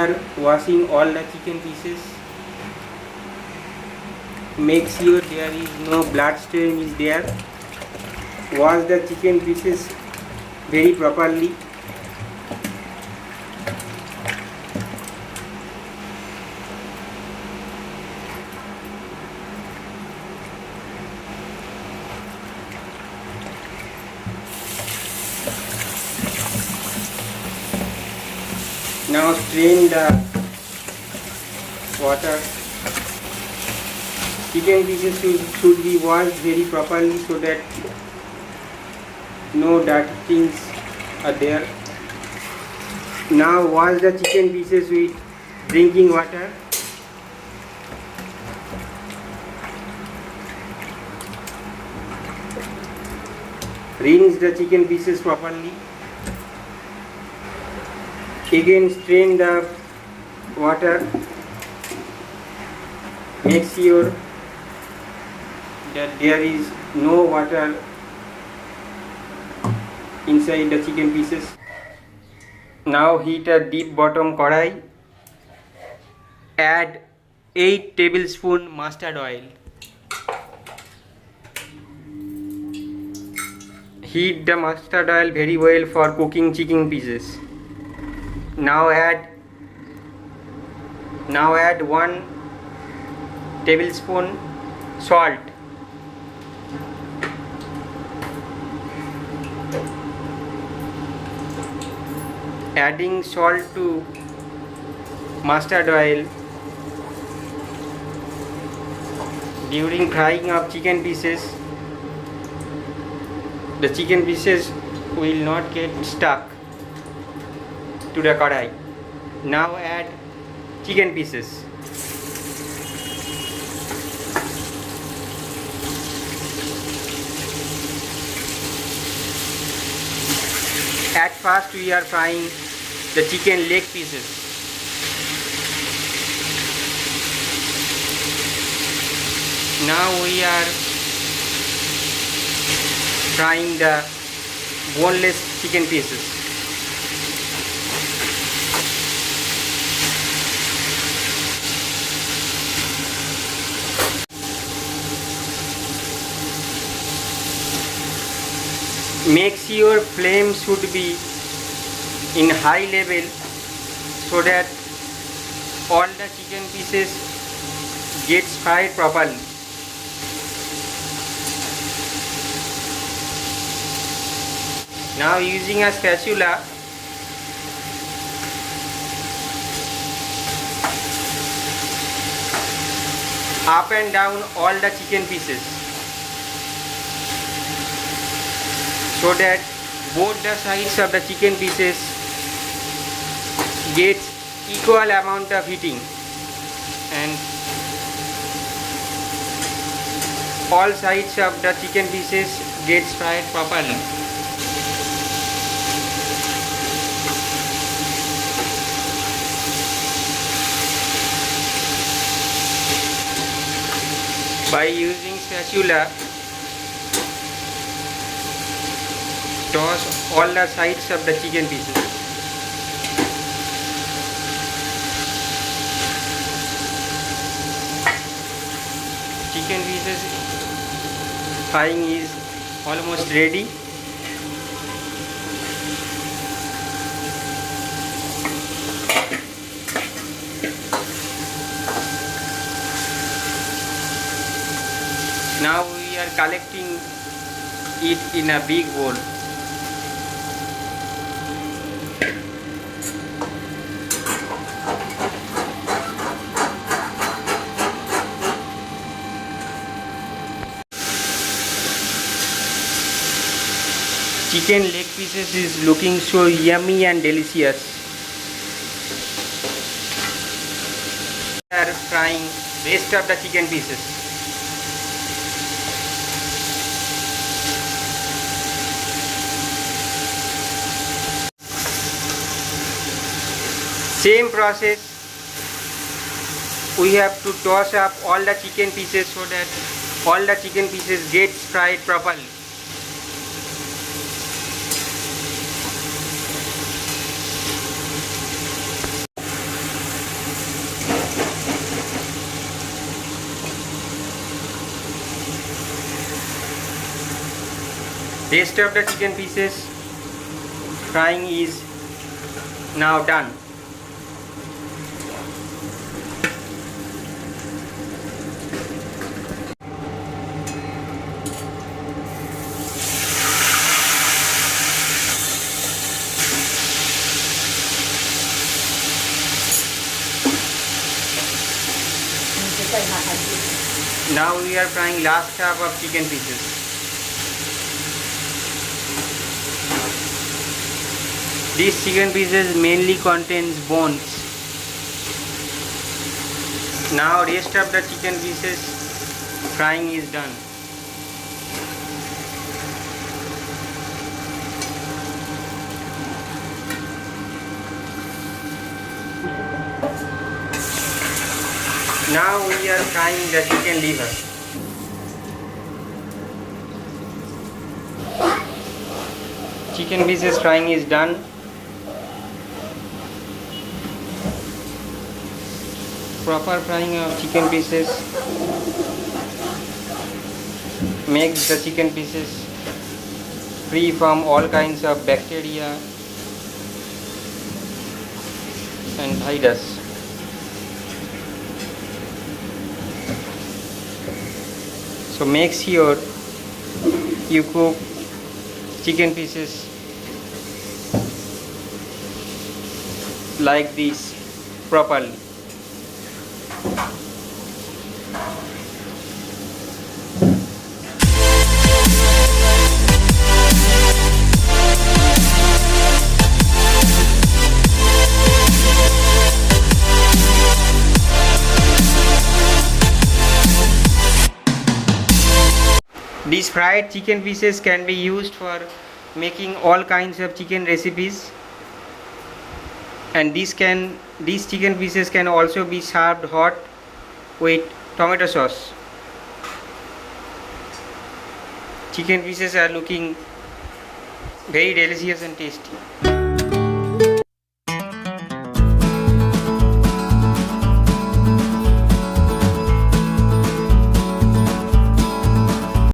After washing all the chicken pieces, make sure there is no blood stain is there. Wash the chicken pieces very properly. Now strain the water. Chicken pieces should be washed very properly so that no dirty things are there. Now wash the chicken pieces with drinking water. Rinse the chicken pieces properly. Again strain the water. Make sure that there is no water inside the chicken pieces. Now heat a deep bottom kadhai. Add 8 tablespoon mustard oil. Heat the mustard oil very well for cooking chicken pieces. Now add 1 tablespoon salt. Adding salt to mustard oil during frying of chicken pieces, the chicken pieces will not get stuck to the kadhai. Now add chicken pieces. At first we are frying the chicken leg pieces. Now we are frying the boneless chicken pieces. Make sure flame should be in high level so that all the chicken pieces gets fried properly. Now using a spatula, up and down all the chicken pieces so that both the sides of the chicken pieces gets equal amount of heating and all sides of the chicken pieces gets fried properly. By using spatula, toss all the sides of the chicken pieces. Chicken pieces frying is almost ready. Now we are collecting it in a big bowl. Chicken leg pieces is looking so yummy and delicious. We are frying rest of the chicken pieces. Same process, we have to toss up all the chicken pieces so that all the chicken pieces gets fried properly. Rest of the chicken pieces frying is now done. Now we are frying last half of chicken pieces. These chicken pieces mainly contains bones. Now rest of the chicken pieces frying is done. Now we are frying the chicken liver. Chicken pieces frying is done. Proper frying of chicken pieces makes the chicken pieces free from all kinds of bacteria and virus. So make sure you cook chicken pieces like this properly. These fried chicken pieces can be used for making all kinds of chicken recipes, and these chicken pieces can also be served hot with tomato sauce. Chicken pieces are looking very delicious and tasty.